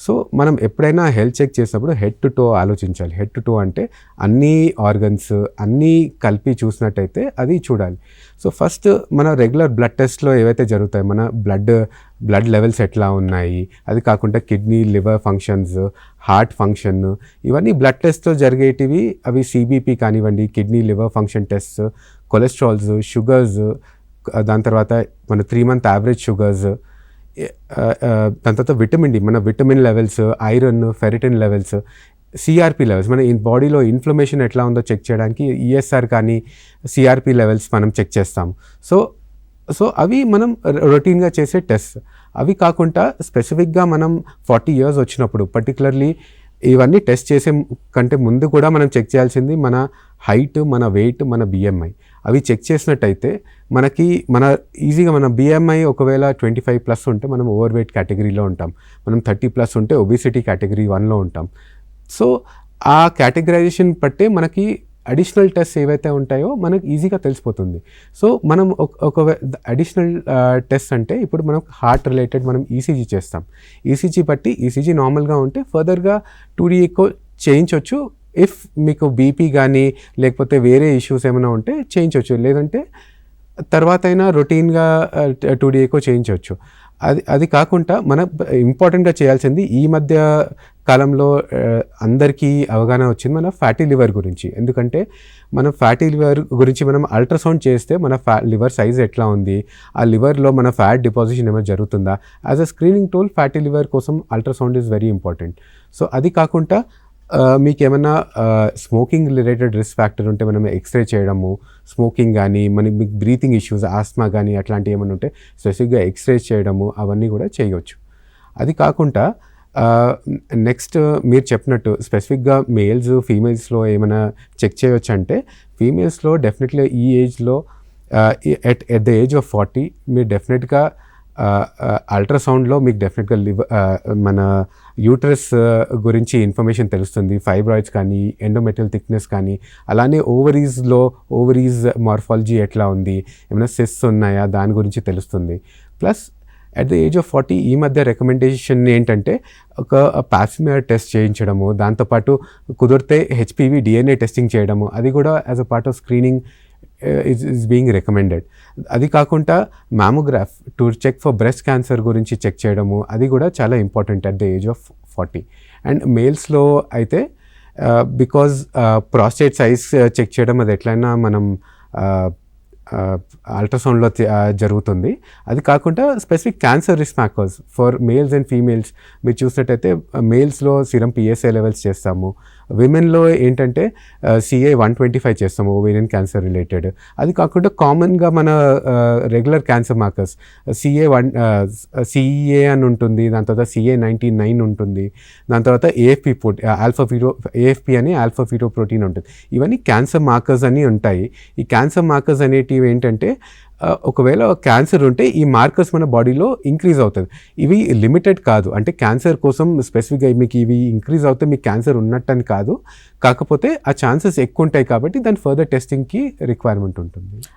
So మనం ఎప్పుడైనా health check చేసినప్పుడు హెడ్ టు టో ఆలోచించాలి. హెడ్ టు టో అంటే అన్ని ఆర్గన్స్ అన్నీ కలిపి చూసినట్టయితే అది చూడాలి. సో ఫస్ట్ మన రెగ్యులర్ బ్లడ్ టెస్ట్‌లో ఏవైతే జరుగుతాయో మన బ్లడ్ లెవెల్స్ ఎట్లా ఉన్నాయి, అది కాకుండా kidney, liver functions, heart function, ఇవన్నీ బ్లడ్ టెస్ట్‌లో జరిగేటివి. అవి సిబిపి కానివ్వండి, kidney liver function test, cholesterols, sugars, దాని తర్వాత మన 3 మంత్ యావరేజ్ షుగర్స్, దాని తర్వాత విటమిన్ డి, మన vitamin levels, iron, ferritin levels, CRP levels, మన బాడీలో ఇన్ఫ్లమేషన్ ఎట్లా ఉందో చెక్ చేయడానికి ఈఎస్ఆర్ కానీ సిఆర్పి లెవెల్స్ మనం చెక్ చేస్తాం. సో అవి మనం రొటీన్గా చేసే టెస్ట్. అవి కాకుండా స్పెసిఫిక్గా మనం 40 years వచ్చినప్పుడు పర్టికులర్లీ ఇవన్నీ టెస్ట్ చేసే కంటే ముందు కూడా మనం చెక్ చేయాల్సింది మన హైట్, మన వెయిట్, మన బిఎంఐ. అవి చెక్ చేసినట్టయితే మన ఈజీగా మన బిఎంఐ ఒకవేళ 25+ ఉంటే మనం ఓవర్ వెయిట్ కేటగిరీలో ఉంటాం. మనం 30+ ఉంటే ఒబిసిటీ కేటగిరీ 1లో ఉంటాం. సో ఆ కేటగరైజేషన్ బట్టే మనకి అడిషనల్ టెస్ట్ ఏవైతే ఉంటాయో మనకు ఈజీగా తెలిసిపోతుంది. సో మనం ఒక అడిషనల్ టెస్ట్ అంటే ఇప్పుడు మనం హార్ట్ రిలేటెడ్ మనం ఈసీజీ చేస్తాం. ఈసీజీ బట్టి ఈసీజీ నార్మల్గా ఉంటే ఫర్దర్గా 2D ఎకో చేయించవచ్చు. ఇఫ్ మీకు బీపీ కానీ లేకపోతే వేరే ఇష్యూస్ ఏమైనా ఉంటే చేయించవచ్చు, లేదంటే తర్వాత అయినా రొటీన్గా 2D ఎకో చేయించవచ్చు. అది కాకుండా మన ఇంపార్టెంట్గా చేయాల్సింది ఈ మధ్య కాలంలో అందరికీ అవగాహన వచ్చింది మన ఫ్యాటీ లివర్ గురించి. ఎందుకంటే మన ఫ్యాటీ లివర్ గురించి మనం అల్ట్రాసౌండ్ చేస్తే మన లివర్ సైజ్ ఎట్లా ఉంది, ఆ లివర్లో మన ఫ్యాట్ డిపాజిషన్ ఏమైనా జరుగుతుందా, as a screening tool fatty liver కోసం ultrasound is very important. So అది కాకుండా మీకు ఏమైనా స్మోకింగ్ రిలేటెడ్ రిస్క్ ఫ్యాక్టర్ ఉంటే మనం ఎక్స్రే చేయడము, స్మోకింగ్ కానీ మీకు బ్రీతింగ్ ఇష్యూస్, ఆస్మా కానీ అట్లాంటివి ఏమైనా ఉంటే స్పెసిఫిక్గా ఎక్స్రే చేయడము, అవన్నీ కూడా చేయవచ్చు. అది కాకుండా నెక్స్ట్ మీరు చెప్పినట్టు స్పెసిఫిక్గా మేల్స్ ఫీమేల్స్లో ఏమైనా చెక్ చేయవచ్చు అంటే ఫీమేల్స్లో డెఫినెట్లీ ఈ ఏజ్లో ఎట్ ద ఏజ్ ఆఫ్ 40 మీరు డెఫినెట్గా అల్ట్రాసౌండ్లో మీకు డెఫినెట్గా మన యూట్రస్ గురించి ఇన్ఫర్మేషన్ తెలుస్తుంది. ఫైబ్రాయిడ్స్ కానీ, ఎండోమెట్రియల్ థిక్నెస్ కానీ, అలానే ఓవరీస్ మార్ఫాలజీ ఎట్లా ఉంది, ఏమైనా సిస్ట్స్ ఉన్నాయా దాని గురించి తెలుస్తుంది. Plus at the age of 40 ఈ మధ్య రికమెండేషన్ ఏంటంటే ఒక పాప్స్మియర్ టెస్ట్ చేయించడము, దాంతోపాటు కుదిరితే హెచ్పివి DNA టెస్టింగ్ చేయడము, అది కూడా as a part of screening is being recommended. అది కాకుండా mammograph to check for breast cancer గురించి చెక్ చేయడము, అది కూడా చాలా important at the age of 40. And మేల్స్లో అయితే బికాజ్ ప్రాస్టేట్ సైజ్ చెక్ చేయడం అది ఎట్లయినా మనం అల్ట్రాసౌండ్లో జరుగుతుంది. అది కాకుండా specific cancer risk factors for males and females మీరు చూసినట్టయితే మేల్స్లో సిరం PSA లెవెల్స్ చేస్తాము, విమెన్లో ఏంటంటే CA 125 చేస్తాము ఓవేరియన్ క్యాన్సర్ రిలేటెడ్. అది కాకుండా కామన్గా మన రెగ్యులర్ క్యాన్సర్ మార్కర్స్ CEA అని ఉంటుంది, దాని తర్వాత CA99 ఉంటుంది, దాని తర్వాత AFP అని ఆల్ఫా ఫీటో ప్రోటీన్ ఉంటుంది. ఇవన్నీ క్యాన్సర్ మార్కర్స్ అని ఉంటాయి. ఈ క్యాన్సర్ మార్కర్స్ అనేటివి ఏంటంటే ఒకవేళ క్యాన్సర్ ఉంటే ఈ మార్కర్స్ మన బాడీలో ఇంక్రీజ్ అవుతుంది. ఇవి లిమిటెడ్ కాదు, అంటే క్యాన్సర్ కోసం స్పెసిఫిక్గా మీకు ఇవి ఇంక్రీజ్ అవుతే మీకు క్యాన్సర్ ఉన్నట్టని కాదు, కాకపోతే ఆ ఛాన్సెస్ ఎక్కువ ఉంటాయి కాబట్టి దాని ఫర్దర్ టెస్టింగ్కి రిక్వైర్మెంట్ ఉంటుంది.